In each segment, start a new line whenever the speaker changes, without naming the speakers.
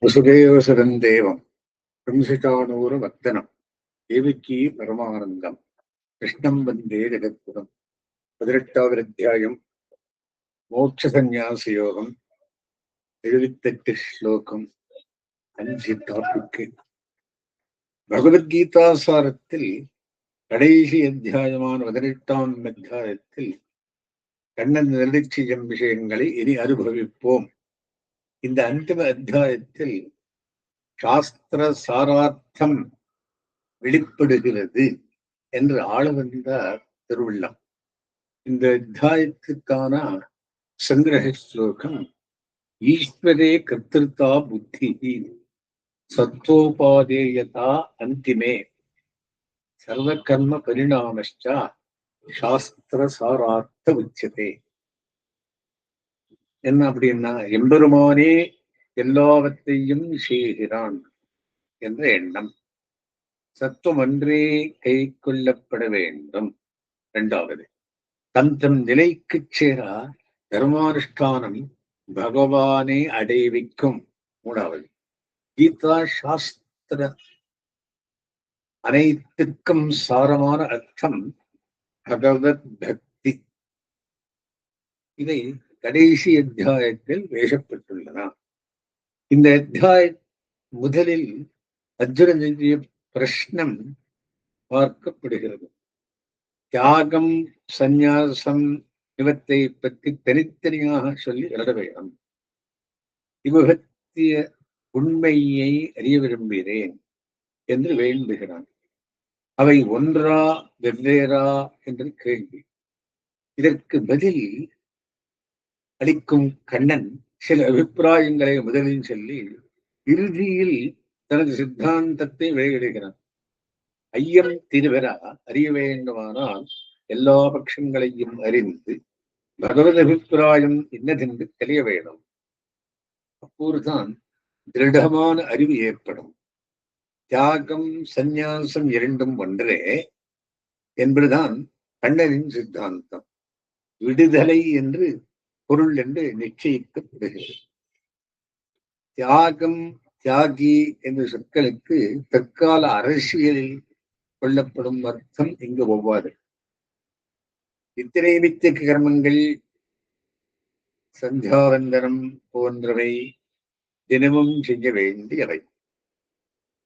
வசுதேவசுதன் தேவம் வம்சிகானூரவர்த்தனம் தேவிக்கு பரமானந்தம் கிருஷ்ணம் வந்தே ஜெகத்குரம். 18வது அத்தியாயம் மோட்ச சந்நியாச யோகம். 78 ஸ்லோகம். 5 டாபிக்கு. பகவத்கீதா சாரத்தில் கடைசி அத்தியாயமான 18ஆம் அத்தியாயத்தில் கண்ணன் நிர்லட்சியம் விஷயங்களை இனி அனுபவிப்போம். இந்த அந்திம அத்தியாயத்தில் சாஸ்திர சாரார்த்தம் வெளிப்படுகிறது என்று ஆள வந்தார் திருவிழம். இந்த அத்தியாயத்துக்கான சங்கிரக ஸ்லோகம் ஈஸ்வரே கர்த்திருத்தா புத்தி சத்தோபாதேயதா அந்திமே சர்வகர்ம பரிணாமச்சா சாஸ்திர சாரார்த்த உச்சதே. என்ன அப்படின்னா, எம்பெருமானே எல்லாவற்றையும் செய்கிறான் என்ற எண்ணம். சத்துவம் ஒன்றே கை கொள்ளப்பட வேண்டும். இரண்டாவது, தம் தம் நிலைக்கு சேரா தர்மானுஷ்டானம் பகவானை அடைவிக்கும். மூணாவது, கீதா சாஸ்திர அனைத்துக்கும் சாரமான அர்த்தம் பகவத் பக்தி. இவை கடைசி அத்தியாயத்தில் பேசப்பட்டுள்ளன. இந்த அத்தியாய முதலில் அர்ஜுனனுடைய பிரஷ்னம் பார்க்கப்படுகிறது. தியாகம், சந்நியாசம் இவற்றை பற்றி தனித்தனியாக சொல்லி எழுத வேண்டும். இவகத்திய உண்மையை அறிய விரும்புகிறேன் என்று வேண்டுகிறான். அவை ஒன்றா வெவ்வேறா என்று கேள்வி. இதற்கு பதில் அளிக்கும் கண்ணன் சில அபிப்பிராயங்களை முதலில் சொல்லி இறுதியில் தனது சித்தாந்தத்தை வெளியிடுகிறான். ஐயம் திருவரா அறிய வேண்டுமானால் எல்லா பட்சங்களையும் அறிந்து பகவத் அபிப்பிராயம் என்னதென்று தெரிய வேணும். அப்போதுதான் திருடமான அறிவு ஏற்படும். தியாகம், சந்நியாசம் இரண்டும் ஒன்றே என்பதுதான் கண்ணனின் சித்தாந்தம். விடுதலை என்று பொருள் என்று நிச்சயிக்கப்படுகிறது. தியாகம், தியாகி என்ற சொற்களுக்கு தற்கால அரசியலில் கொள்ளப்படும் அர்த்தம் இங்கு ஒவ்வாது. நித்திரைமித்த கர்மங்கள், சந்தியாவந்தனம் போன்றவை தினமும் செய்ய வேண்டியவை.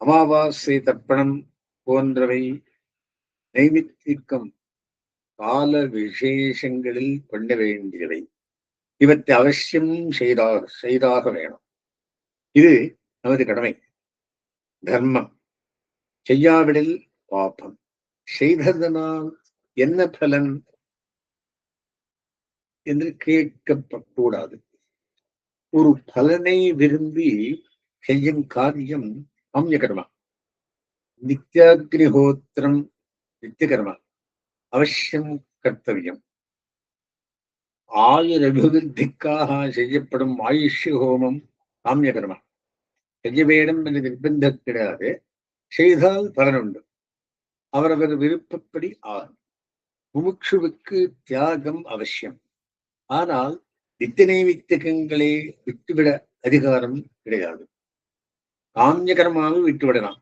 அமாவாசை தர்ப்பணம் போன்றவை நைமித்திகம் கால விசேஷங்களில் பண்ண வேண்டியவை. இவற்றை அவசியம் செய்தாக வேணும். இது நமது கடமை, தர்மம். செய்யாவிடில் பாபம். செய்ததனால் என்ன பலன் என்று கேட்கக்கூடாது. ஒரு பலனை விரும்பி செய்யும் காரியம் காமியகர்மா. நித்யாக்னிஹோத்திரம் நித்தியகர்மா, அவசியம் கர்த்தவியம். ஆயுர் அபிவிருத்திக்காக செய்யப்படும் ஆயுஷ்ய ஹோமம் காமியகர்மா. செய்ய வேண்டும் என்று நிர்பந்தம் கிடையாது. செய்தால் பலனுண்டு. அவரவர் விருப்பப்படி ஆகும். முமுட்சுவுக்கு தியாகம் அவசியம். ஆனால் நித்திய நைமித்திகங்களை விட்டுவிட அதிகாரம் கிடையாது. காமிய கர்மாவை விட்டுவிடலாம்,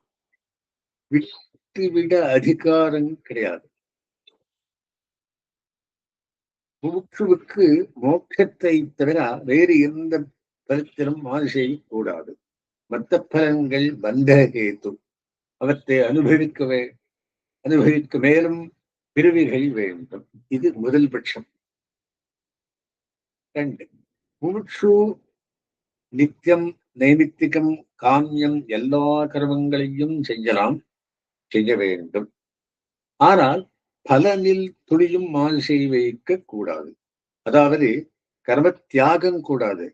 விட்டுவிட அதிகாரம் கிடையாது. முமுட்சுவுக்கு மோட்சத்தை தவிர வேறு எந்த பலத்திலும் மாறு செய்யக்கூடாது. மற்ற பலன்கள் பந்த கேத்து. அவற்றை அனுபவிக்க மேலும் பிரிவுகள் வேண்டும். இது முதல் பட்சம். 2, முமுட்சு நித்தியம், நைமித்திகம், காமியம் எல்லா கர்மங்களையும் செய்ய வேண்டும். ஆனால் பலனில் துளியும் மாறு வைக்க கூடாது. அதாவது கர்ம தியாகம் கூடாது.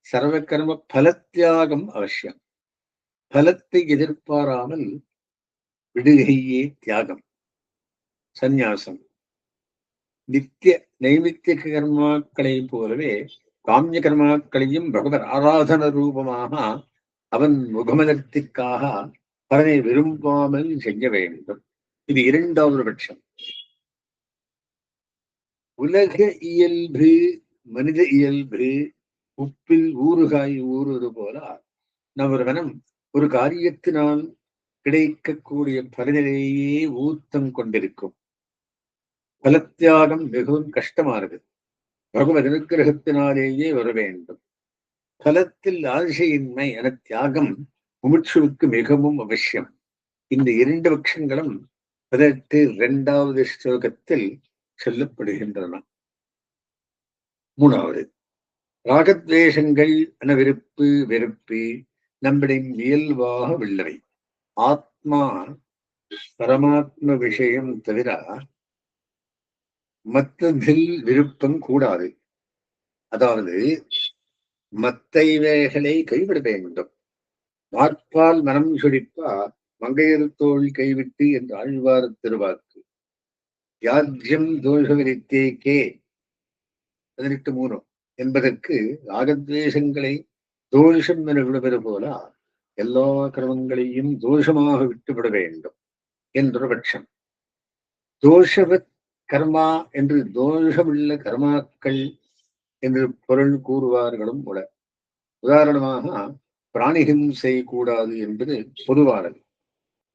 சர்வ கர்ம பலத்தியாகம் அவசியம். பலத்தை எதிர்பாராமல் விடுகையே தியாகம், சந்நியாசம். நித்திய நைமித்திக கர்மாக்களை போலவே காமிய கர்மாக்களையும் பகவத் ஆராதன ரூபமாக அவன் முகமலர்த்திக்காக பலனை விரும்பாமல் செய்ய வேண்டும். இது இரண்டாவது பட்சம். உலக இயல்பு, மனித இயல்பு உப்பில் ஊறுகாய் ஊறுவது போல நமது மனம் ஒரு காரியத்தினால் கிடைக்கக்கூடிய பலனிலேயே ஊத்தம் கொண்டிருக்கும். பலத்தியாகம் மிகவும் கஷ்டமானது. பகவத் அனுக்கிரகத்தினாலேயே வர வேண்டும். பலத்தில் ஆசையின்மை என தியாகம் முமுட்சுவுக்கு மிகவும் அவசியம். இந்த இரண்டு பட்சங்களும் 18 ஸ்லோகத்தில் சொல்லப்படுகின்றன. 3வது, ராகத்வேஷங்கள் என வெறுப்பு நம்மிடம் இயல்பாக உள்ளவை. ஆத்மா பரமாத்ம விஷயம் தவிர மற்றதில் விருப்பம் கூடாது. அதாவது மத்தைவைகளை கைவிட வேண்டும். மாற்பால் மனம் சுழிப்பா மங்கையர் தோல் கைவிட்டு என்று ஆழ்வார் திருவாக்கு. யாஜ்யம் தோஷவிரித்தேக்கே 18:3 என்பதற்கு ராகத்வேஷங்களை தோஷம் என விடுவது போல எல்லா கர்மங்களையும் தோஷமாக விட்டுவிட வேண்டும் என்றொரு பட்சம். தோஷவத் கர்மா என்று தோஷமுள்ள கர்மாக்கள் என்று பொருள் கூறுவார்களும் உள்ள. உதாரணமாக பிராணிஹிம்சை கூடாது என்பது பொதுவானது.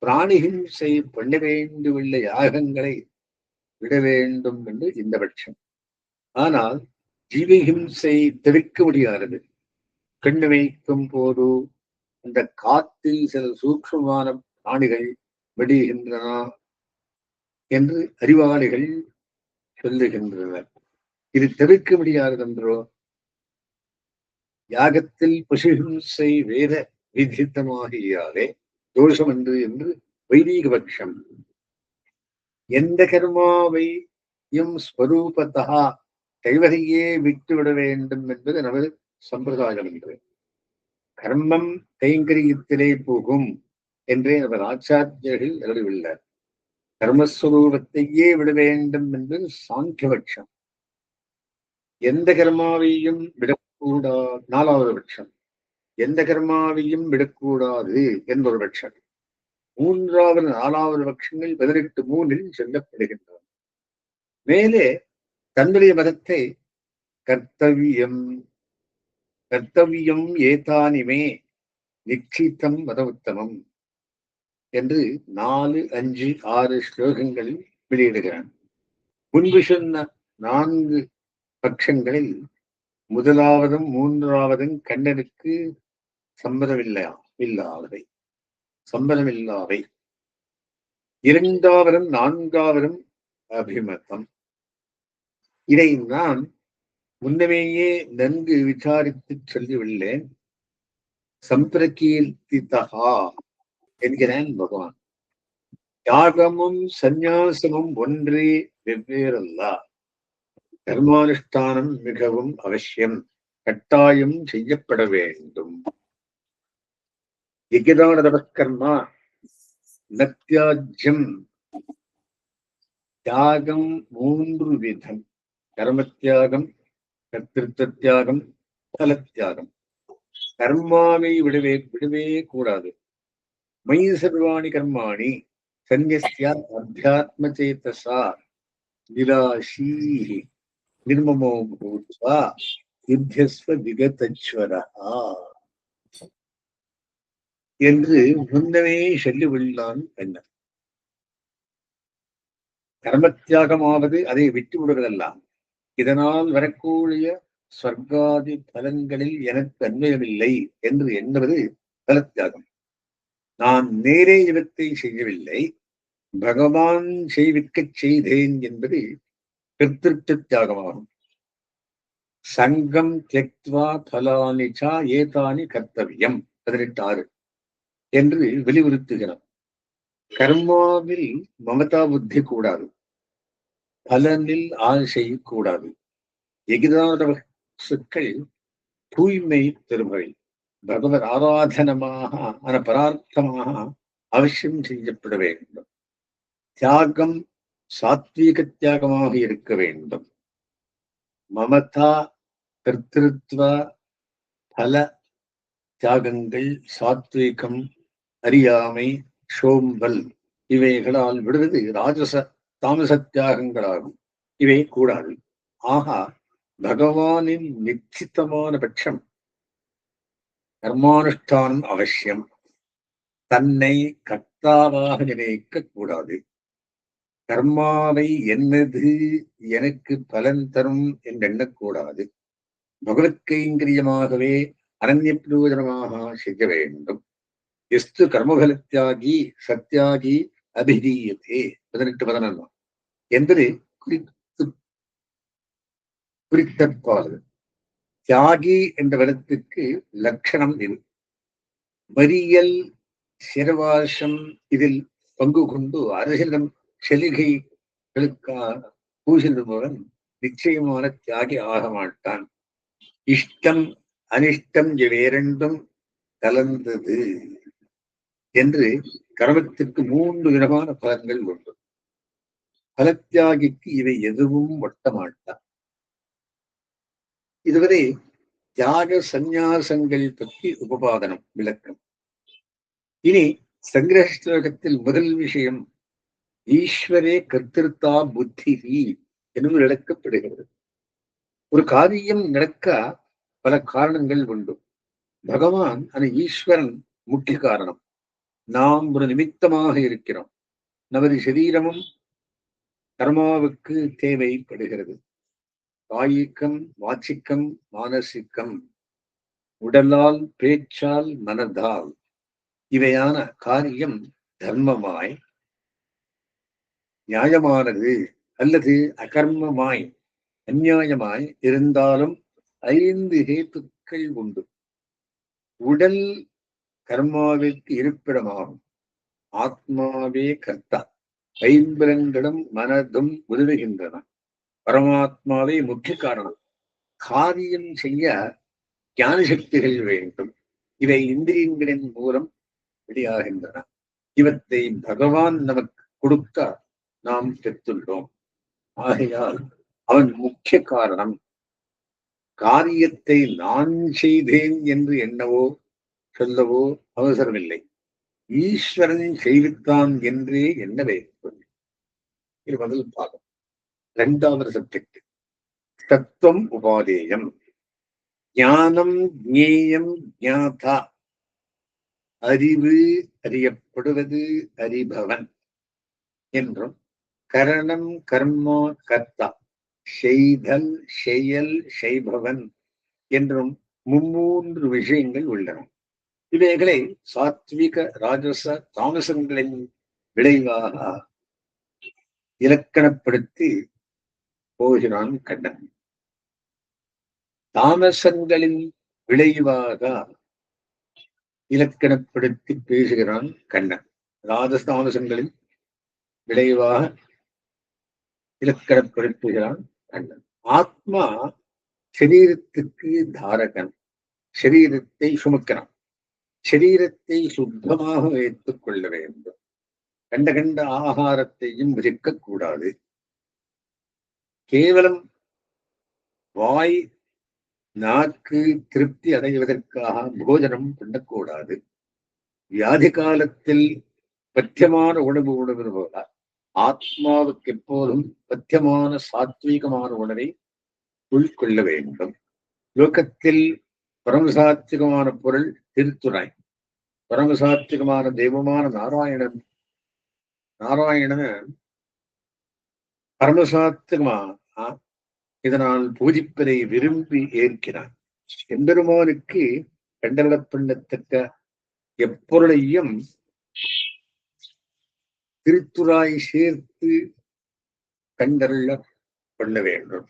பிராணிஹிம்சை பண்ண வேண்டியுள்ள யாகங்களை விட வேண்டும் என்று இந்த பட்சம். ஆனால் ஜீவஹிம்சை தவிர்க்க முடியாதது. கண்ணு வைக்கும் போது அந்த காத்தில் சில சூக்ஷ்மமான பிராணிகள் வெடிகின்றன என்று அறிவாளிகள் சொல்லுகின்றனர். இது தவிர்க்க முடியாதென்றோ? யாகத்தில் பசுஹிம்சை வேத விதித்தமாகியாலே தோஷம் என்று வைதீக பட்சம். எந்த கர்மாவையும் ஸ்வரூபத்தா கைவகையே விட்டுவிட வேண்டும் என்பது நமது சம்பிரதாயம் என்று. கர்மம் கைங்கரியத்திலே போகும் என்றே நமது ஆச்சாரியர்கள் எழுதியுள்ளார். கர்மஸ்வரூபத்தையே விட வேண்டும் என்பது சாங்கியபட்சம். எந்த கர்மாவையும் விடக்கூடாது 4வது பட்சம். எந்த கர்மாவையும் விடக்கூடாது என்பொரு பட்சம். 3வது 4வது பட்சங்கள் 18:3 சொல்லப்படுகின்றன. மேலே தன்னுடைய மதத்தை கர்த்தவியம் ஏதானிமே நிச்சித்தம் மத உத்தமம் என்று 4, 5, 6 ஸ்லோகங்களில் வெளியிடுகிறான். முன்பு சொன்ன 4 பட்சங்களில் 1வதும் 3வதும் கண்ணனுக்கு சம்பந்தமில்லாதவை. 2வதும் 4வதும் அபிமதம். இதை நான் முன்னமேயே நன்கு விசாரித்து சொல்லியுள்ளேன். சம்பிரகீர்த்திதா என்கிறான் பகவான். தியாகமும் சந்நியாசமும் ஒன்றே, வெவ்வேறல்ல. கர்மானுஷ்டானம் மிகவும் அவசியம், கட்டாயம் செய்யப்பட வேண்டும். யஜ்ஞதான தபஸ்கர்மா நத்யாஜ்யம். தியாகம் 3 விதம். கர்மத்தியாகம், கர்த்திருத்த தியாகம், பலத்தியாகம். கர்மாவை விடவே கூடாது. மயி சர்வாணி கர்மாணி சந்நியஸ்ய அத்தியாத்ம சேதசா நிராசீ நிர்மமோ பூத்வா யுத்யஸ்வ விகதச்வரா என்று முன்னமே சொல்லியுள்ளான் என்ன. கர்மத்தியாகமாவது அதை விட்டு விடுவதெல்லாம். இதனால் வரக்கூடிய ஸ்வர்காதி பலன்களில் எனக்கு அன்வயமில்லை என்று எண்ணுவது பலத்தியாகம். நான் நேரே இவத்தை செய்யவில்லை, பகவான் செய்விக்கச் செய்தேன் என்பது கர்த்திருத்த தியாகமாகும். சங்கம் தியக்த்வா பலானிச்சா ஏதானி கர்த்தவியம் 18:6 என்று வலியுறுத்துகிறார். கர்மாவில் மமதா புத்தி கூடாது, பலனில் ஆசை கூடாது. யஜ்ஞானதபஸ்கள் தூய்மை தருபவை. பகவத் ஆராதனமாக பரார்த்தமாக அவசியம் செய்யப்பட வேண்டும். தியாகம் சாத்வீக தியாகமாக இருக்க வேண்டும். மமதா, கர்த்திருத்வ, பல தியாகங்கள் சாத்வீகம், அறியாமை, சோம்பல் இவைகளால் விடுவது ராஜச தாமச தியாகங்களாகும். இவை கூடாது. ஆகா, பகவானின் நிச்சித்தமான பட்சம் கர்மானுஷ்டானம் அவசியம். தன்னை கர்த்தாவாக நினைக்க கூடாது. கர்மாவை என்னது எனக்கு பலன் தரும் என்று எண்ணக்கூடாது. பகவத் கைங்கரியமாகவே அனன்ய பிரயோஜனமாக செய்ய வேண்டும். எஸ்து கர்மபலத்தியாகி சத்தியாகி அபிதீயத்தே 18-11 என்பது குறித்தற்பால் தியாகி என்ற வனத்துக்கு லட்சணம் இது. மறியல் சிரவாசம் இதில் பங்கு கொண்டு அரசிடம் செலுகைகளுக்காக பூசிடுபவன் நிச்சயமான தியாகி ஆக மாட்டான். இஷ்டம் அனிஷ்டம் இவையிரண்டும் கலந்தது என்று கர்மத்திற்கு 3 விதமான பலன்கள் உண்டு. பலத்தியாகிக்கு இவை எதுவும் ஒட்ட மாட்டான். இதுவரை தியாக சந்நியாசங்கள் பற்றி உபபாதனம் விளக்கம். இனி சங்கிரக ஸ்லோகத்தில் முதல் விஷயம் ஈஸ்வரே கர்த்திருத்தா புத்தி என்று விளக்கப்படுகிறது. ஒரு காரியம் நடக்க பல காரணங்கள் உண்டு. பகவான் அந்த ஈஸ்வரன் முக்கிய காரணம். நாம் ஒரு நிமித்தமாக இருக்கிறோம். நமது சரீரமும் கர்மாவுக்கு தேவைப்படுகிறது. காயிக்கம் வாச்சிக்கம் மானசிக்கம், உடலால் பேச்சால் மனதால் இவையான காரியம் தர்மமாய் நியாயமானது அல்லது அகர்மமாய் அந்நியாயமாய் இருந்தாலும் 5 ஹேத்துக்கள் உண்டு. உடல் கர்மாவிற்கு இருப்பிடமாகும். ஆத்மாவே கர்த்தா. 5 மனதும் உதவுகின்றன. பரமாத்மாவே முக்கிய காரணம். காரியம் செய்ய ஞான சக்திகள் வேண்டும். இவை இந்திரியங்களின் மூலம் வெளியாகின்றன. இவற்றை பகவான் நமக்கு கொடுக்க நாம் பெற்றுள்ளோம். ஆகையால் அவன் முக்கிய காரணம். காரியத்தை நான் செய்தேன் என்று எண்ணவோ சொல்லவோ அவசரமில்லை. ஈஸ்வரன் செய்வித்தான் என்றே எண்ண வேண்டும். இது முதல் பாகம். 2வது சப்ஜெக்ட் தத்துவம் உபாதேயம். ஞானம் ஞேயம் ஞாதா. அறிவு அறியப்படுவது அறிபவன் என்றும், கரணம் கர்மா கர்த்தா செய்தல் செயல் செய்பவன் என்றும் 3 விஷயங்கள் உள்ளன. இவைகளை சாத்விக ராஜச தாமசங்களின் விளைவாக இலக்கணப்படுத்தி போகிறான் கண்ணன். தாமசங்களின் விளைவாக இலக்கணப்படுத்தி பேசுகிறான் கண்ணன். ராஜச தாமசங்களின் விளைவாக இலக்கணப்படுத்துகிறான் கண்ணன். ஆத்மா சரீரத்துக்கு தாரகன். சரீரத்தை சுமக்கிறான். சரீரத்தை சுத்தமாக வைத்துக் கொள்ள வேண்டும். கண்ட ஆகாரத்தையும் விதிக்க கூடாது. கேவலம் வாய் நாக்கு திருப்தி அடைவதற்காக போஜனம் பண்ணக்கூடாது. வியாதி காலத்தில் பத்தியமான உணவு உணவது போல ஆத்மாவுக்கு எப்போதும் பத்தியமான சாத்வீகமான உணவை உள்கொள்ள வேண்டும். லோகத்தில் பரமசாத்விகமான பொருள் திருத்துறை. பரமசாத்விகமான தெய்வமான நாராயணன் பரமசாத்விகமா இதனால் பூஜிப்பதை விரும்பி ஏற்கிறான். எம்பெருமானுக்கு கண்டல பண்ணத்தக்க எப்பொருளையும் திருத்துறாய் சேர்த்து கண்டருள பண்ண வேண்டும்.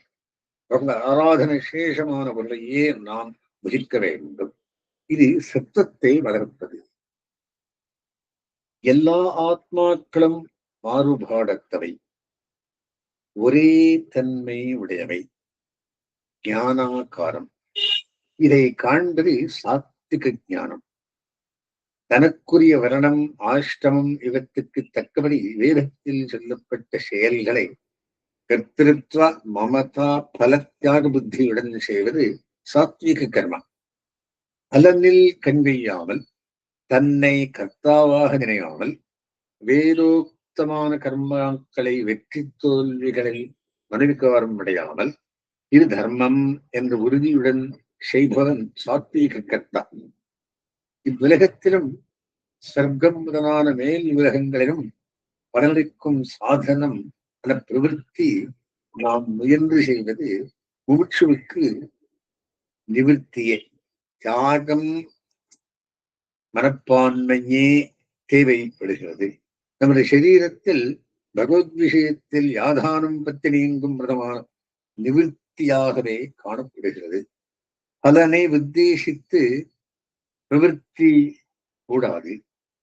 ஆராதன சேஷமான பொருளையே நாம் புஜிக்க வேண்டும். இது சத்தத்தை வளர்ப்பது. எல்லா ஆத்மாக்களும் மாறுபாடத்தவை, ஒரே தன்மை உடையவை, ஞானாகாரம். இதை காண்பது சாத்விக ஞானம். தனக்குரிய வர்ணம் ஆஷ்டமம் இவற்றுக்கு தக்கபடி வேதத்தில் சொல்லப்பட்ட செயல்களை கர்த்திருத்வ மமதா பலத்தியாக புத்தியுடன் செய்வது சாத்விக கர்மா. அலனில் கண்வையாமல் தன்னை கர்த்தாவாக நினையாமல் வேதோக்தமான கர்மாக்களை வெற்றி தோல்விகளில் மனவிகாரம் அடையாமல் இது தர்மம் என்ற உறுதியுடன் செய்பவன் சாத்வீக கர்த்தா. இவ்வுலகத்திலும் சொர்க்கம் முதலான மேல் உலகங்களிலும் பலனளிக்கும் சாதனம் என பிரவருத்தி நாம் முயன்று செய்வது முமுட்சுவுக்கு நிவர்த்தியே. தியாகம் மனப்பான்மையே தேவைப்படுகிறது. நமது சரீரத்தில் பகவத் விஷயத்தில் யாதானம் பற்றி நீங்கும் பிரதமான நிவர்த்தியாகவே காணப்படுகிறது. பலனை உத்தேசித்து பிரவருத்தி கூடாது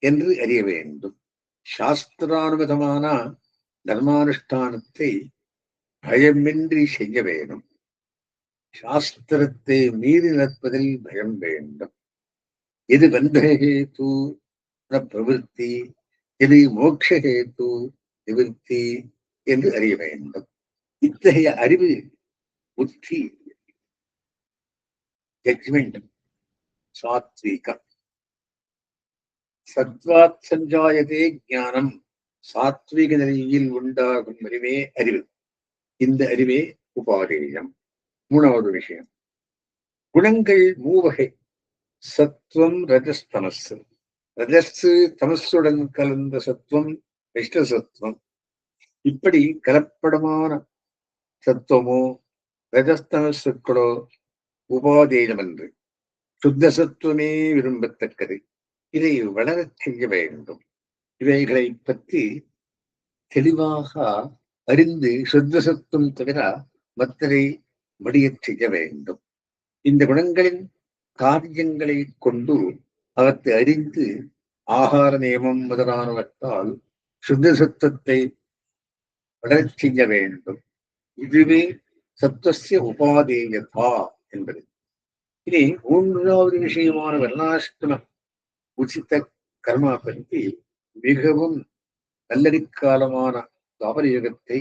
என்று அறிய வேண்டும். சாஸ்திரானுகதமான தர்மானுஷ்டானத்தை பயமின்றி செய்ய வேண்டும். சாஸ்திரத்தை மீறி நிற்பதில் பயம் வேண்டும். எது பந்தஹேது பிரவருத்தி, எது மோக்ஷஹேது நிவர்த்தி என்று அறிய வேண்டும். இத்தகைய அறிவு புத்தி ஜட்ஜ்மெண்ட் சாத்வீகம். சத்வாத் சஞ்சாயதே ஞானம். சாத்வீக நிலையில் உண்டாகும் அறிவே அறிவு. இந்த அறிவே உபாதேயம். மூணாவது விஷயம், குணங்கள் மூவகை. சத்வம் ரஜஸ் தமஸ். ரஜஸ் தமசுடன் கலந்த சத்துவம் விஷ்ணசத்துவம். இப்படி கலப்படமான சத்துவமோ ரஜஸ்தமசுக்களோ உபாதேயம் என்று. சுத்த சத்துவமே விரும்பத்தக்கது. இதை வளரச் செய்ய வேண்டும். இவைகளை பற்றி தெளிவாக அறிந்து சுத்த சத்துவம் தவிர மற்றதை முடியச் செய்ய வேண்டும். இந்த குணங்களின் காரியங்களை கொண்டு அவற்றை அறிந்து ஆகார நியமம் முதலானவற்றால் சுத்த சத்துவத்தை வளரச் செய்ய வேண்டும். இதுவே சத்துவசிய உபாதேயதா என்பது. இனி மூன்றாவது விஷயமான வர்ணாசிரம உச்சித கர்மா பற்றி மிகவும் நல்லடிக்காலமான தாவர யுகத்தை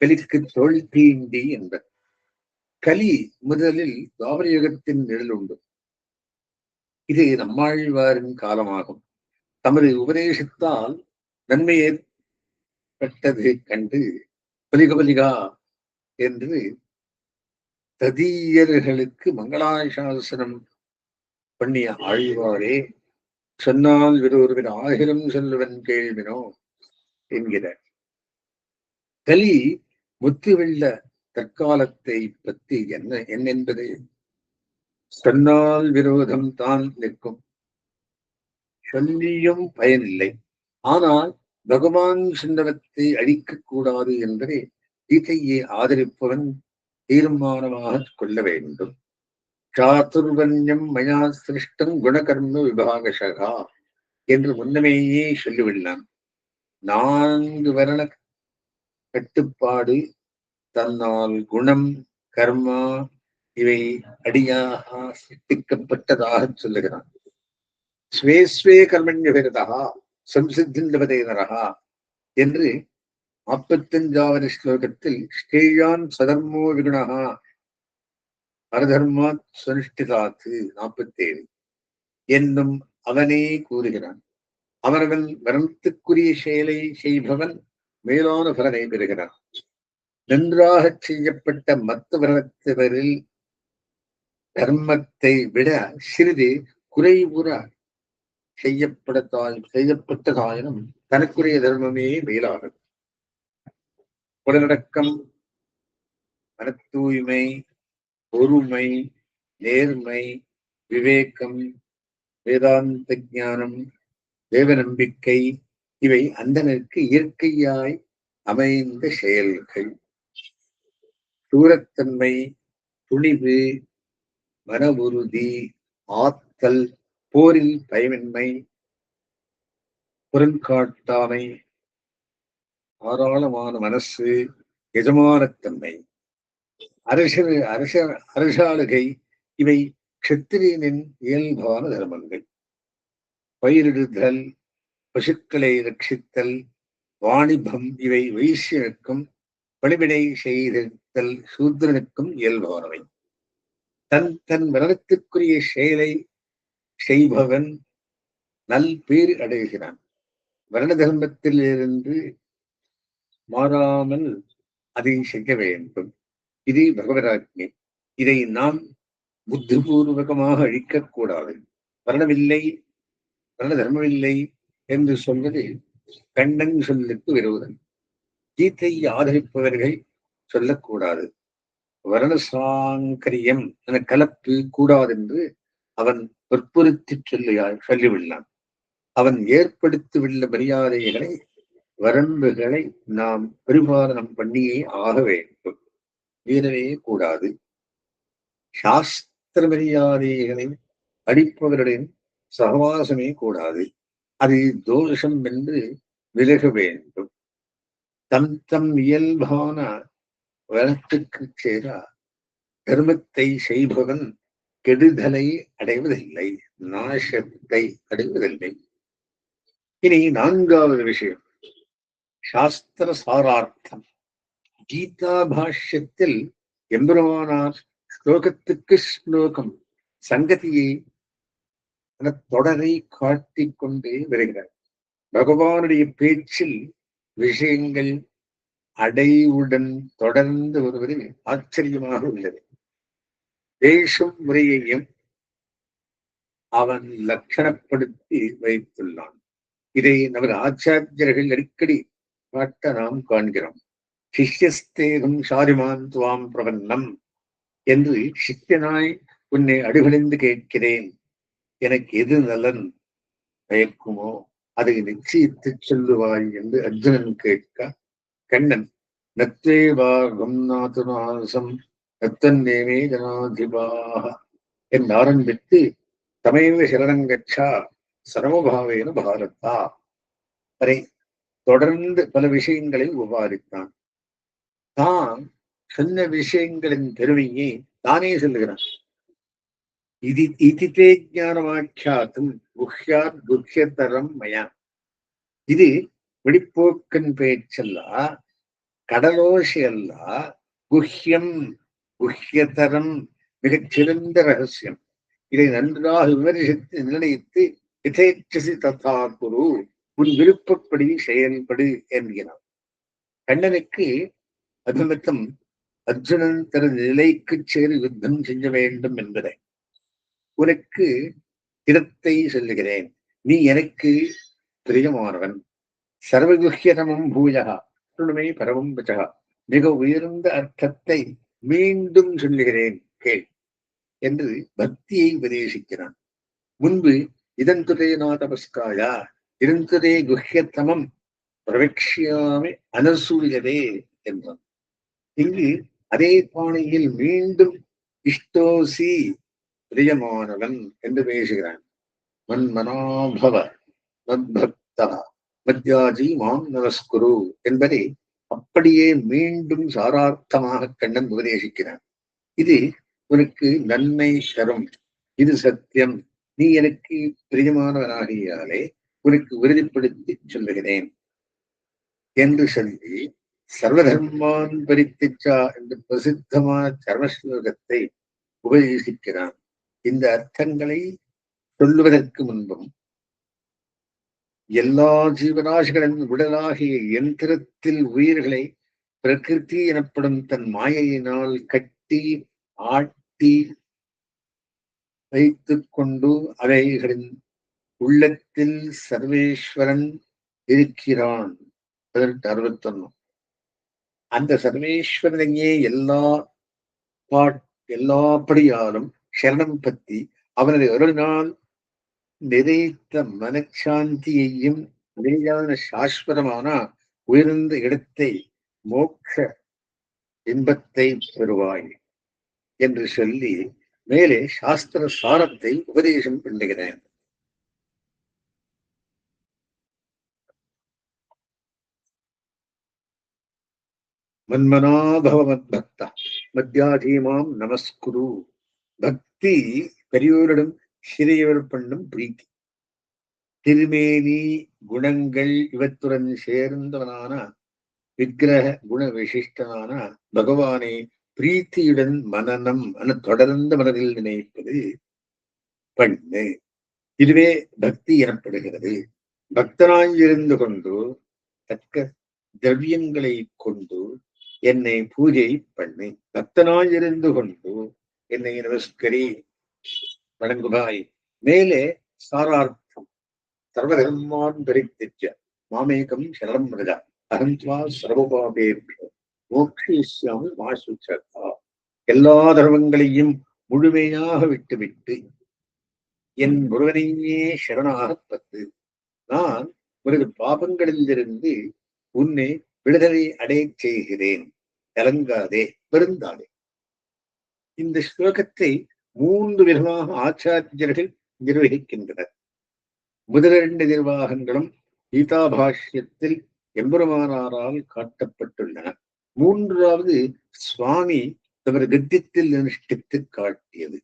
கலிக்கு தோல் தீண்டி என்பது. கலி முதலில் தாவர யுகத்தின் நிழல் உண்டு. இது நம்மாழ்வாரின் காலமாகும். தமது உபதேசத்தால் நன்மை ஏற்பட்டதை கண்டு பலிகபலிகா என்று ததீயர்களுக்கு மங்களாசாசனம் பண்ணிய ஆழ்வாரே சொன்னால் விரோருவின் 1000 சொல்லுவன் கேள்வினோ என்கிறார். கலி முத்துவெள்ள தற்காலத்தை பற்றி என்னென்பது சொன்னால் விரோதம் தான் நிற்கும். சொல்லியும் பயனில்லை. ஆனால் பகவான் சொன்னவற்றை அழிக்கக் கூடாது என்பதை கீதையை ஆதரிப்பவன் தீர்மானமாக கொள்ள வேண்டும். சாதுர்வன்யம் மயா சிருஷ்டம் குணகர்ம விபாகசகா என்று முன்னமேயே சொல்லிவிடலாம். 4 வரண கட்டுப்பாடு தன்னால் குணம் கர்மா இவை அடியாக சித்திக்கப்பட்டதாக சொல்லுகிறான். ஸ்வேஸ்வே கர்மண்யபிரதா சம்சித்திந்தபதே நரகா என்று 45வது ஸ்லோகத்தில் ஸ்ரேயான் சதர்மோ விகுணா பரதர்மாத் சுனிஷ்டிதாத்து 47 என்னும் அவனே கூறுகிறான். அவனவன் மரணத்துக்குரிய செயலை செய்பவன் மேலான பலனை பெறுகிறான். நன்றாக செய்யப்பட்ட மற்ற வருடத்தவரில் தர்மத்தை விட சிறிது குறைவுற செய்யப்பட்டதாயினும் தனக்குரிய தர்மமே மேலாகும். உடனடக்கம், மனத்தூய்மை, பொறுமை, நேர்மை, விவேகம், வேதாந்த ஞானம், தேவ நம்பிக்கை இவை அந்தனருக்கு இயற்கையாய் அமைந்த செயல்கள். சூரத்தன்மை, துணிவு, மன உறுதி, ஆத்தல், போரில் பயமின்மை, புறங்காட்டாமை, தாராளமான மனசு, எஜமானத்தன்மை, அரசாளுகை இவை க்ஷத்திரியனின் இயல்பான தர்மங்கள். பயிரிடுதல், பசுக்களை ரட்சித்தல், வாணிபம் இவை வைசியனுக்கும், பணிவிடை செய்தல் சூத்திரனுக்கும் இயல்பானவை. தன் மரணத்திற்குரிய செயலை செய்பவன் நல் பேறு அடைகிறான். வர்ண தர்மத்திலிருந்து மாறாமல் அதை செய்ய வேண்டும். இது பகவதாக்ஞை. இதை நாம் புத்திபூர்வகமாக அழிக்கக்கூடாது. வர்ணமில்லை நல்ல தர்மமில்லை என்று சொல்வது கண்ணன் சொல்லுக்கு விரோதம். கீதையை ஆதரிப்பவர்கள் சொல்லக்கூடாது. வருணசாங்கரியம் என கலப்பு கூடாது என்று அவன் வற்புறுத்தி சொல்லிவிடலாம். அவன் ஏற்படுத்தியுள்ள மரியாதைகளை வரம்புகளை நாம் பரிபாலனம் பண்ணியே ஆக வேண்டும். மீறவே கூடாது. சாஸ்திர மரியாதைகளை அடிப்பவர்களின் சகவாசமே கூடாது. அது தோஷம் என்று விலக வேண்டும். தம் தம் இயல்பான வளத்துக்கு சேர தர்மத்தை செய்பவன் கெடுதலை அடைவதில்லை, நாசத்தை அடைவதில்லை. இனி 4வது விஷயம், சாஸ்திர சாரார்த்தம். கீதா பாஷ்யத்தில் எம்பெருமானார் ஸ்லோகத்துக்கு ஸ்லோகம் சங்கதியை தொடரை காட்டிக் கொண்டே வருகிறார். பகவானுடைய பேச்சில் விஷயங்கள் அடைவுடன் தொடர்ந்து வருவது ஆச்சரியமாக உள்ளது. பேசும் முறையையும் அவன் லட்சணப்படுத்தி வைத்துள்ளான். இதை நமது ஆச்சாரியர்கள் அடிக்கடி காட்ட நாம் காண்கிறோம். சிஷ்யஸ்தேகம் சாரிமான் துவாம் பிரபன்னம் என்று சிஷ்யனாய் உன்னை அடிபணிந்து கேட்கிறேன், எனக்கு எது நலன் பயக்குமோ அதை நிச்சயித்து சொல்லுவாய் என்று அர்ஜுனன் கேட்க, கண்ணன் நத்வேவாகம் நாதுநாசம் நத்தன்னேமே ஜனாதிபாக என்று ஆரம்பித்து தமேவ சரணங்கச்சா சரமபாவேன பாரதா வரை தொடர்ந்து பல விஷயங்களை விவாதித்தான். தான் சொன்ன விஷயங்களின் பெருமையை தானே சொல்லுகிறான். இதிதே ஞானமாக்கியாத்தும் குஹ்யாத் குஹ்யதரம் மயா. இது வெளிப்போக்கன் பேச்சல்ல, கடலோசி அல்ல, குஹ்யம் குஹ்யதரம், மிகச் சிறந்த ரகசியம். இதை நன்றாக விமர்சித்து நிர்ணயித்து யதேச்சசி ததா குரு, உன் விருப்பப்படி செயல்படு என்கிறான். கண்ணனுக்கு அபிமத்தம் அர்ஜுனன் தனது நிலைக்கு சேரி யுத்தம் செய்ய வேண்டும் என்பதை. உனக்கு திறத்தை சொல்லுகிறேன், நீ எனக்கு பிரியமானவன். சர்வகுஹ்யதமம் பூயகா சுணுமே பரமம் வச்சகா. மிக உயர்ந்த அர்த்தத்தை மீண்டும் சொல்லுகிறேன் கேள் என்று பக்தியை உபதேசிக்கிறான். முன்பு இதந்துதே நாதபஸ்காயா இருந்துதே குஹ்யத்தமம் பிரவக்ஷியாமி அனசூயதே என்றான். இங்கு அதே பாணியில் மீண்டும் இஷ்டோசி பிரியமானவன் என்று பேசுகிறான். மன்மனாபவ மத்பக்தா மத்யாஜி மாம் நமஸ்குரு என்பதை அப்படியே மீண்டும் சாரார்த்தமாக கண்ணன் உபதேசிக்கிறான். இது உனக்கு நன்மை தரும், இது சத்தியம், நீ எனக்கு பிரியமானவனாகியாலே உனக்கு உறுதிப்படுத்தி சொல்லுகிறேன் என்று சொல்லி சர்வதர்மான் பரித்திச்சா என்று பிரசித்தமான தர்மஸ்லோகத்தை உபதேசிக்கிறான். இந்த அர்த்தங்களை சொல்லுவதற்கு முன்பும் எல்லா ஜீவராசிகளின் உடலாகிய யந்திரத்தில் உயிர்களை பிரகிருதி எனப்படும் தன் மாயையினால் கட்டி ஆட்டி வைத்துக் கொண்டு அவைகளின் உள்ளத்தில் சர்வேஸ்வரன் இருக்கிறான். 1861. அந்த சர்வேஸ்வரனையே எல்லாப்படியாலும் சரணம் பற்றி அவனது அருளினால் நிறைத்த மனச்சாந்தியையும் நிலையான சாஸ்வதமான உயர்ந்த இடத்தை மோட்ச இன்பத்தை பெறுவாய் என்று சொல்லி மேலே சாஸ்திர சாரத்தை உபதேசம் பண்ணுகிறேன். மன்மனாபவ மத்பக்தா மத்யாதீமாம் நமஸ்குரு. பக்தி பெரியோரிடம் சிறியவர் பண்ணும் பிரீத்தி. திருமேனி குணங்கள் இவற்றுடன் சேர்ந்தவனான விக்கிரக குண விசிஷ்டனான பகவானை பிரீத்தியுடன் மனனம் தொடர்ந்த மனதில் நினைப்பது பண்ணு. இதுவே பக்தி எனப்படுகிறது. பக்தனாயிருந்து கொண்டு தக்க திரவியங்களை கொண்டு என்னை பூஜை பண்ணு. பக்தனாயிருந்து கொண்டு என்னை நமஸ்கரி வணங்குவாய். மேலே சாரார்த்தம். சர்வதர்மான் பரித்தியஜ்ய மாமேகம் சரணம் ரஜ அகம் த்வா சர்வபாபேப்யோ மோக்ஷயிஷ்யாமி மா சுச்சதா. எல்லா தர்மங்களையும் முழுமையாக விட்டுவிட்டு என் ஒருவனையே சரணாகப் பத்து நான் உனது பாபங்களிலிருந்து உன்னை விடுதலை அடையச் செய்கிறேன், கலங்காதே, வருந்தாதே. இந்த ஸ்லோகத்தை 3 விதமாக ஆச்சாரியர்கள் நிர்வகிக்கின்றனர். முதல் 2 நிர்வாகங்களும் கீதாபாஷ்யத்தில் எம்பெருமானாரால் காட்டப்பட்டுள்ளன. 3வது சுவாமி தமது கத்தியத்தில் அனுஷ்டித்து காட்டியது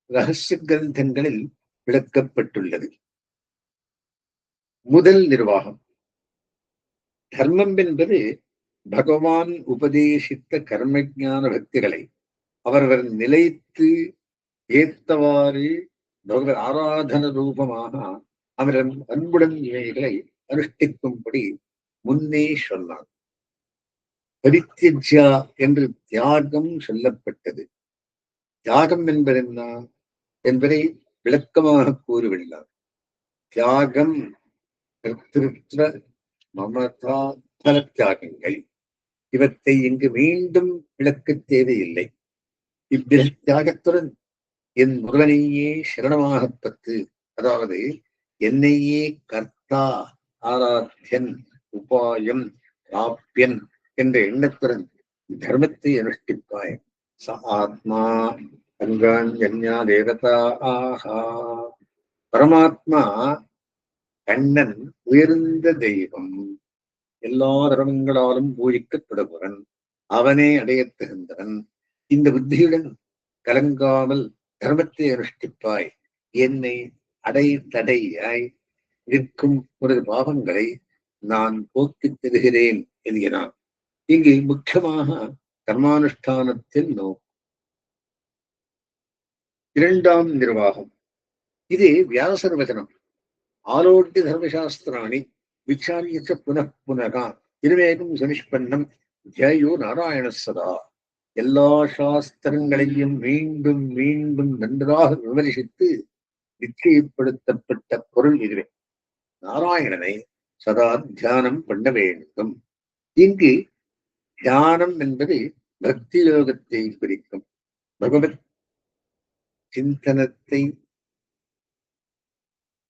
ரகசிய கிரந்தங்களில் விளக்கப்பட்டுள்ளது. முதல் நிர்வாகம். தர்மம் என்பது பகவான் உபதேசித்த கர்மஞான பக்திகளை அவரவர் நிலைத்து ஏத்தவாறு பகவத் ஆராதன ரூபமாக அவரன் அன்புடன் இவைகளை அனுஷ்டிக்கும்படி முன்னே சொன்னார். பரித்தியஜ்யா என்று தியாகம் சொல்லப்பட்டது. தியாகம் என்பது என்ன என்பதை விளக்கமாக கூறிவிடலாம். தியாகம் கர்த்திருத்வ மமதா பல தியாகங்கள், இவற்றை இங்கு மீண்டும் விளக்க தேவையில்லை. இவ்விதத்தியாகத்துடன் என் முருகனையே சரணமாகப் பத்து, அதாவது என்னையே கர்த்தா, ஆராத்தியன், உபாயம், பிராபியன் என்ற எண்ணத்துடன் தர்மத்தை அனுஷ்டிப்பாய். ச ஆத்மா அங்காஞ்சன்யா தேவதா ஆஹா. பரமாத்மா கண்ணன் உயர்ந்த தெய்வம், எல்லா தர்மங்களாலும் பூஜிக்கப்படுபவன், அவனே அடையத் தகுந்தவன். இந்த புத்தியுடன் கலங்காமல் தர்மத்தை அனுஷ்டிப்பாய், என்னை தடையாய் நிற்கும் ஒரு பாவங்களை நான் போக்கித் தருகிறேன் என்கிறான். இங்கு முக்கியமாக கர்மானுஷ்டானத்தில் நோக்கம். 2ஆம் நிர்வாகம். இது வியாசர் வச்சனம். ஆலோட்ய தர்மசாஸ்திராணி விசாரியச்ச புனః புனகா இருவேகம் சுனிஷ்பன்னம் ஜெயோ நாராயண சதா. எல்லா சாஸ்திரங்களையும் மீண்டும் மீண்டும் நன்றாக விமர்சித்து நிச்சயப்படுத்தப்பட்ட பொருள் இதுவே. நாராயணனை சதா தியானம் பண்ண வேண்டும். இங்கு தியானம் என்பது பக்தி யோகத்தை குறிக்கும். பகவத் சிந்தனத்தை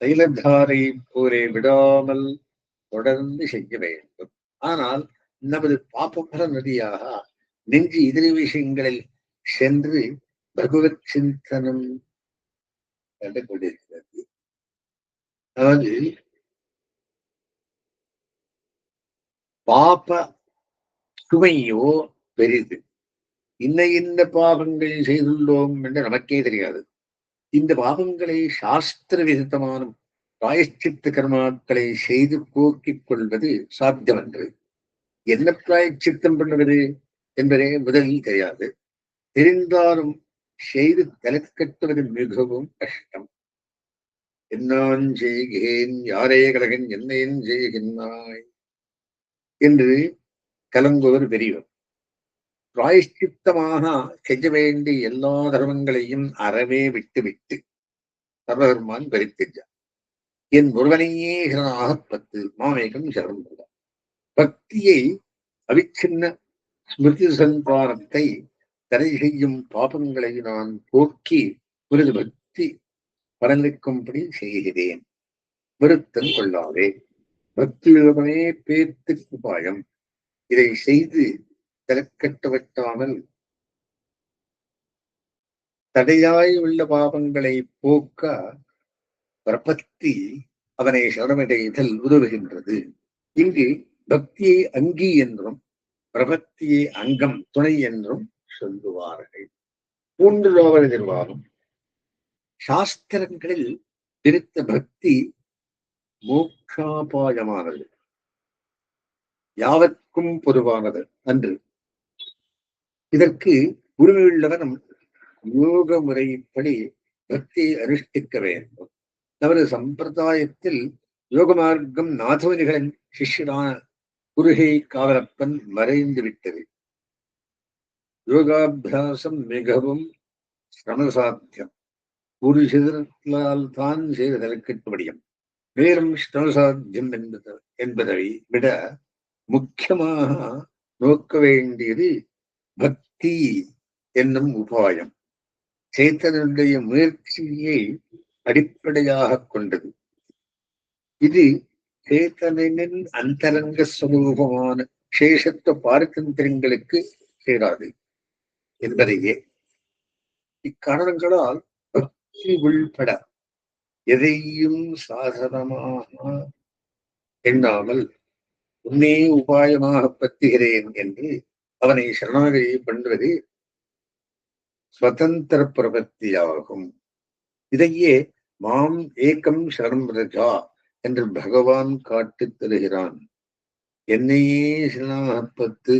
தைலதாரை போரே விடாமல் தொடர்ந்து செய்ய வேண்டும். ஆனால் நமது பாபபர நதியாக நெஞ்சு இதர விஷயங்களில் சென்று பகவத் சிந்தனம் கண்டு கொண்டிருக்கிறது. அதாவது பாப சுமையோ பெரிது. இன்ன பாவங்கள் செய்துள்ளோம் என்று நமக்கே தெரியாது. இந்த பாவங்களை சாஸ்திர விகிதமான பிராயச்சித்த கர்மாக்களை செய்து போக்கிக் கொள்வது சாத்தியமன்று. என்ன பிராயச்சித்தம் பண்ணுவது என்பதே முதலில் தெரியாது. தெரிந்தாலும் செய்து தலைக்கட்டுவது மிகவும் கஷ்டம். என்னான் செய்கிறேன், யாரே கலகன் என்னையன் செய்கின்றாய் என்று கலங்குவர் பெரியவர். பிராயஷ்சித்தமாக செய்ய வேண்டிய எல்லா தர்மங்களையும் அறவே விட்டுவிட்டு சர்வதர்மான் பரித்தியஜ்ய என் ஒருவனையே சரணாகப் பத்து மாமேகம் சரணம். பக்தியை அவிச்சின்ன ஸ்மிருதி சந்தானத்தை தடை செய்யும் பாபங்களை நான் போக்கி ஒரு பக்தி பலனிக்கும்படி செய்கிறேன். வருத்தம் கொள்ளாதே. பக்தி யோகமே பேர்த்து உபாயம். இதை செய்து தலைக்கட்ட வெட்டாமல் தடையாய் உள்ள பாவங்களை போக்க பிரபத்தி அவனை சரணடைதல் உதவுகின்றது. இங்கு பக்தியை அங்கி என்றும் பிரபத்தியை அங்கம் துணை என்றும் சொல்லுவார்கள். 3வது நிர்வாகம். சாஸ்திரங்களில் இருந்த பக்தி மோக்ஷாபாயமானது, யாவர்க்கும் பொதுவானது அன்று. இதற்கு உரிமையுள்ளவனும் யோக முறைப்படி பக்தியை அனுஷ்டிக்க வேண்டும். நமது சம்பிரதாயத்தில் யோக மார்க்கம் நாதமுனிகளின் சிஷ்யரான குருகை காவலப்பன் மறைந்து விட்டது. யோகாபியாசம் மிகவும் சிரமசாத்தியம். ஒரு சிதறத்தால் தான் செய்து தலைக்கட்ட முடியும். மேலும் ஸ்ரவசாத்தியம் என்பதை விட முக்கியமாக நோக்க வேண்டியது பக்தி என்னும் உபாயம். சேத்தனுடைய முயற்சியை அடிப்படையாக கொண்டது. இது சேத்தனின் அந்தரங்க சுரூபமான சேஷத்துவ பாரதந்திரங்களுக்கு சேராது என்பதையே இக்காரணங்களால் பக்தி உள்பட எதையும் சாதனமாக எண்ணாமல் உன்னே உபாயமாக பத்துகிறேன் என்று அவனை சரணாகதி பண்ணுவது சுதந்திர பிரபத்தியாகும். இதையே மாம் ஏகம் சரணம் ரஜா என்று பகவான் காட்டித் தருகிறான். என்னையே சரணாகப்பத்து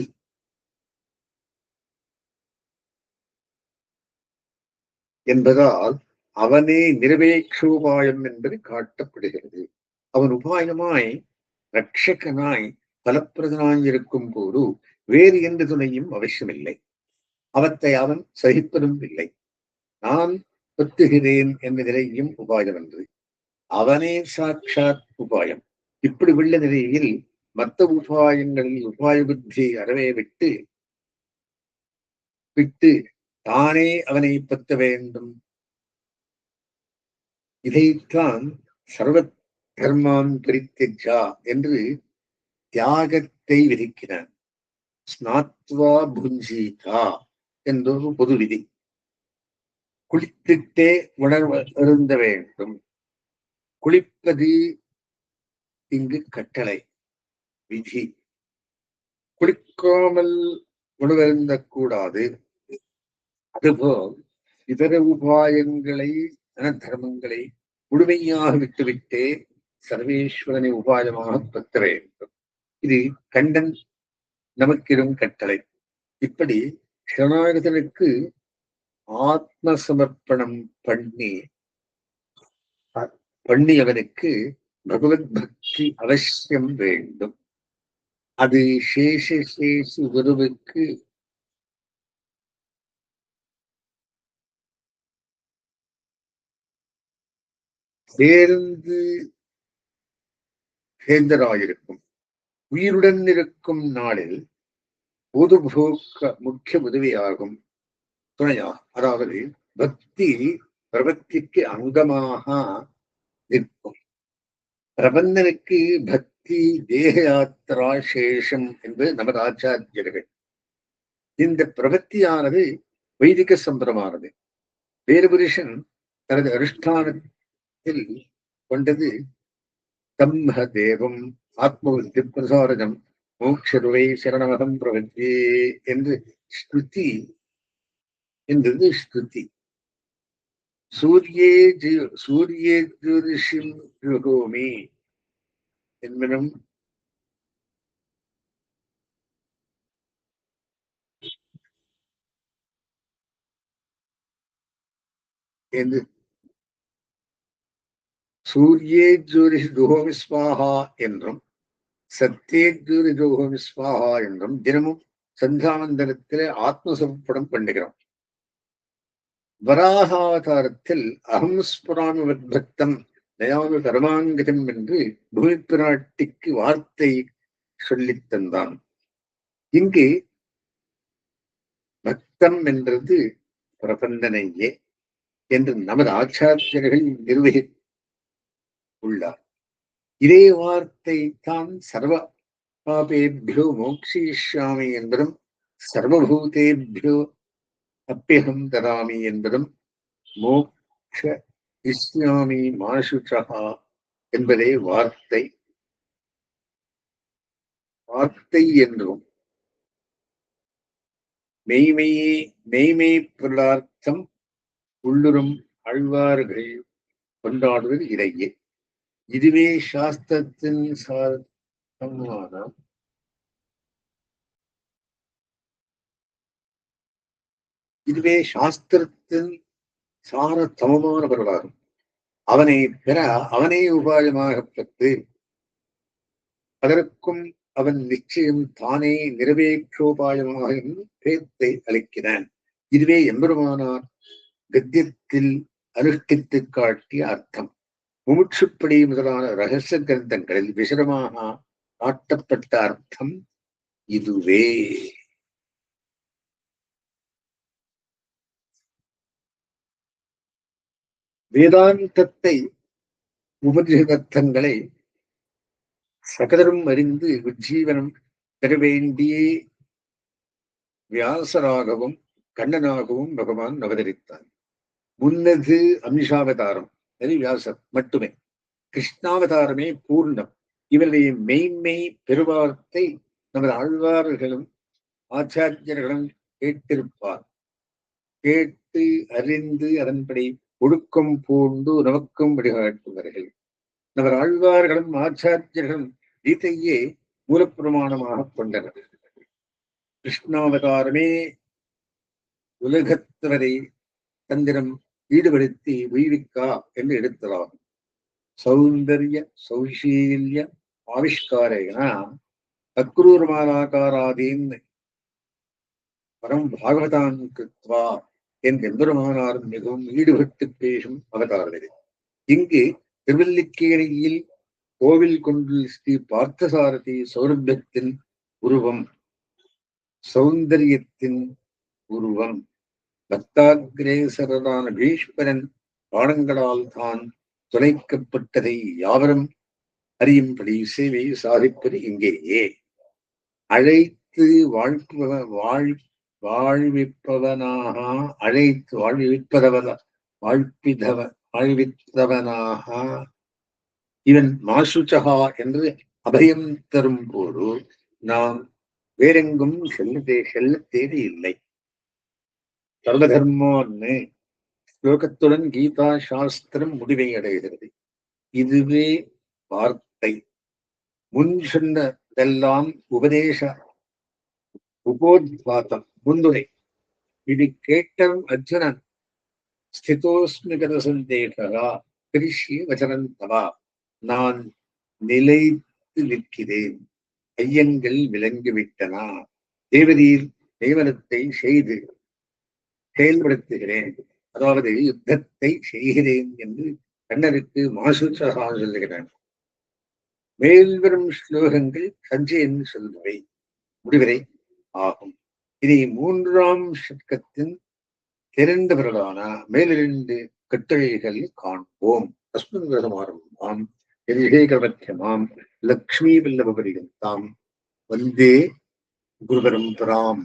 என்பதால் அவனே நிரபேட்சோபாயம் என்பது காட்டப்படுகிறது. அவன் உபாயமாய் ரட்சகனாய் பலப்பிரதனாய் இருக்கும் போது வேறு எந்த துணையும் அவசியமில்லை. அவற்றை அவன் சகிப்பதும் இல்லை. நான் பத்துகிறேன் என்ற நிலையும் உபாயம் என்று அவனே சாட்சாத் உபாயம். இப்படி உள்ள நிலையில் மற்ற உபாயங்களில் உபாய புத்தி அறவே விட்டு தானே அவனை பத்த வேண்டும். இதைத்தான் சர்வ தர்மான் பரித்யஜா என்று தியாகத்தை விதிக்கிறான். ஸ்நாத்வா புஞ்சீதா என்றொரு பொது விதி. குளித்துட்டே உணர்ந்த வேண்டும். குளிப்பது இங்கு கட்டளை, விதி. குளிக்காமல் உணவருந்த கூடாது. அதுபோல் இதர உபாயங்களை தர்மங்களை முழுமையாக விட்டுவிட்டே சர்வேஸ்வரனை உபாயமாக பற்ற வேண்டும். இது கண்டன் நமக்கிடும் கட்டளை. இப்படி சரணாகதனுக்கு ஆத்ம சமர்ப்பணம் பண்ணியவனுக்கு பகவத் பக்தி அவசியம் வேண்டும். அது சேஷ குருவுக்கு சேர்ந்தராயிருக்கும். உயிருடன் இருக்கும் நாளில் பொதுபோக்க முக்கிய உதவியாகும் துணையா. அதாவது பக்தி பிரபத்திக்கு அங்கமாக நிற்கும். பிரபந்தனுக்கு பக்தி தேக யாத்திரா சேஷம் என்பது நமது ஆச்சாரியர்கள். இந்த பிரபத்தியானது வைதிக சம்பிரமானது. வேறு புருஷன் தனது அனுஷ்டானத்தில் கொண்டது தம்ம தேவம் ஆத்மபுத்தி பிரசாரஜம் மோக்ஷருவை சரணமகம் பிரபத்தி என்று ஸ்ருதி என்றது ஸ்ருதி. சூரியே ஜோதிஷம் யுகோமி என்பதும் என்று சூரியே ஜோதிஷ் துஹோமி ஸ்வாஹா என்றும் சத்தியே ஜோதி துஹோமி ஸ்வாஹா என்றும் தினமும் சந்தானந்தனத்திலே ஆத்மசமர்ப்பணம் பண்ணுகிறோம். வராகாவதாரத்தில் அகம் ஸ்புராமி வத்பக்தம் நயாமி பரமாங்கதம் என்று பூமி பிராட்டிக்கு வார்த்தை சொல்லித் தந்தான். இங்கு பக்தம் என்றது பிரபந்தனையே என்று நமது ஆச்சாரியர்கள் நிர்வகி உள்ளார். இதே வார்த்தை தான் சர்வ பாபேபியோ மோக்ஷயிஷ்யாமி என்பதும் சர்வபூதேபியோ அப்பியகம் தராமி என்பதும் மோக்ஷ இஸ்யாமி மாசுஷா என்பதே வார்த்தை என்றும் மெய்மை பொருளார்த்தம் உள்ளுறும் ஆழ்வார்கள் கொண்டாடுவது இதையே. இதுவே சாஸ்திரத்தின் சாரதமமான பொருளாகும். அவனை பெற அவனே உபாயமாக பெற்று அதற்கும் அவன் நிச்சயம் தானே நிரபேட்சோபாயமாக பேத்தை அளிக்கிறான். இதுவே எம்பெருமானார் கத்தியத்தில் அனுஷ்டித்து காட்டிய அர்த்தம். முமுட்சுப்படி முதலான ரகசிய கிரந்தங்களில் விசரமாக காட்டப்பட்ட அர்த்தம் இதுவே. வேதாந்தத்தை உபனிஷதங்களை சகலரும் அறிந்து உஜ்ஜீவனம் பெற வேண்டிய வியாசராகவும் கண்ணனாகவும் பகவான் அவதரித்தார். முன்னது அம்சாவதாரம் வியாசர் மட்டுமே, கிருஷ்ணாவதாரமே பூர்ணம். இவருடைய மெய்மை பெருவார்த்தை நமது ஆழ்வார்களும் ஆச்சாரியர்களும் கேட்டிருப்பார். கேட்டு அறிந்து அதன்படி ஒழுக்கம் பூண்டு நமக்கும் வழிகாட்டுவார்கள். நமது ஆழ்வார்களும் ஆச்சாரியர்களும் கீதையே மூலப்பிரமாணமாக கொண்டனர். கிருஷ்ணாவதாரமே உலகத்தவரை தந்திரம் ஈடுபடுத்தி உய்விக்கா என்று எடுத்ததாகும். சௌந்தர்ய சௌசீல்ய ஆவிஷ்காரேன அக்ரூரமாலாகாராதீன் பரம் பாகவதான் கிருத்வா என் எம்பெருமானாரும் மிகவும் ஈடுபட்டு பேசும் அவதாரம். இங்கு திருவல்லிக்கேணியில் கோவில் கொண்டு ஸ்ரீ பார்த்தசாரதி சௌரபியத்தின் உருவம், சௌந்தரியத்தின் உருவம். பக்தாகிரேசரான பீஷ்மரன் பாடங்களால் தான் துளைக்கப்பட்டதை யாவரும் அறியும்படி சேவை சாதிப்பது இங்கேயே. அழைத்து வாழ்விப்பவனாக அழைத்து வாழ்வித்தவனாக இவன் மாசுச்சகா என்று அபயம் தரும் போது நாம் வேறெங்கும் செல்ல தேவையில்லை. சர்வதர்மான்னு ஸ்லோகத்துடன் கீதா சாஸ்திரம் முடிவை அடைகிறது. இதுவே வார்த்தை. முன் சொன்னதெல்லாம் உபதேச உபோத்வாதம், முன்னுரை. இது கேட்ட அர்ஜுனன் ஸ்திதோஸ்மி கத சந்தேகா கிருஷ்ய வச்சனம் தவா, நான் நிலைத்து நிற்கிறேன், ஐயங்கள் விளங்கிவிட்டனா, தேவரீர் நியமனத்தை செய்து செயல்படுத்துகிறேன், அதாவது யுத்தத்தை செய்கிறேன் என்று கண்ணனுக்கு மாசுச்சகா சொல்லுகிறான். மேல்வரும் ஸ்லோகங்கள் சஞ்சயன் சொல்லுவை முடிவரை ஆகும். இதை மூன்றாம் சட்கத்தின் திரண்டவர்களான மேலிரண்டு கட்டுரைகள் காண்போம். அஸ்மன்மாம் விவேகவத்தியமாம் லக்ஷ்மி வல்லபரிகந்தாம் வந்தே குருபரம்பராம்.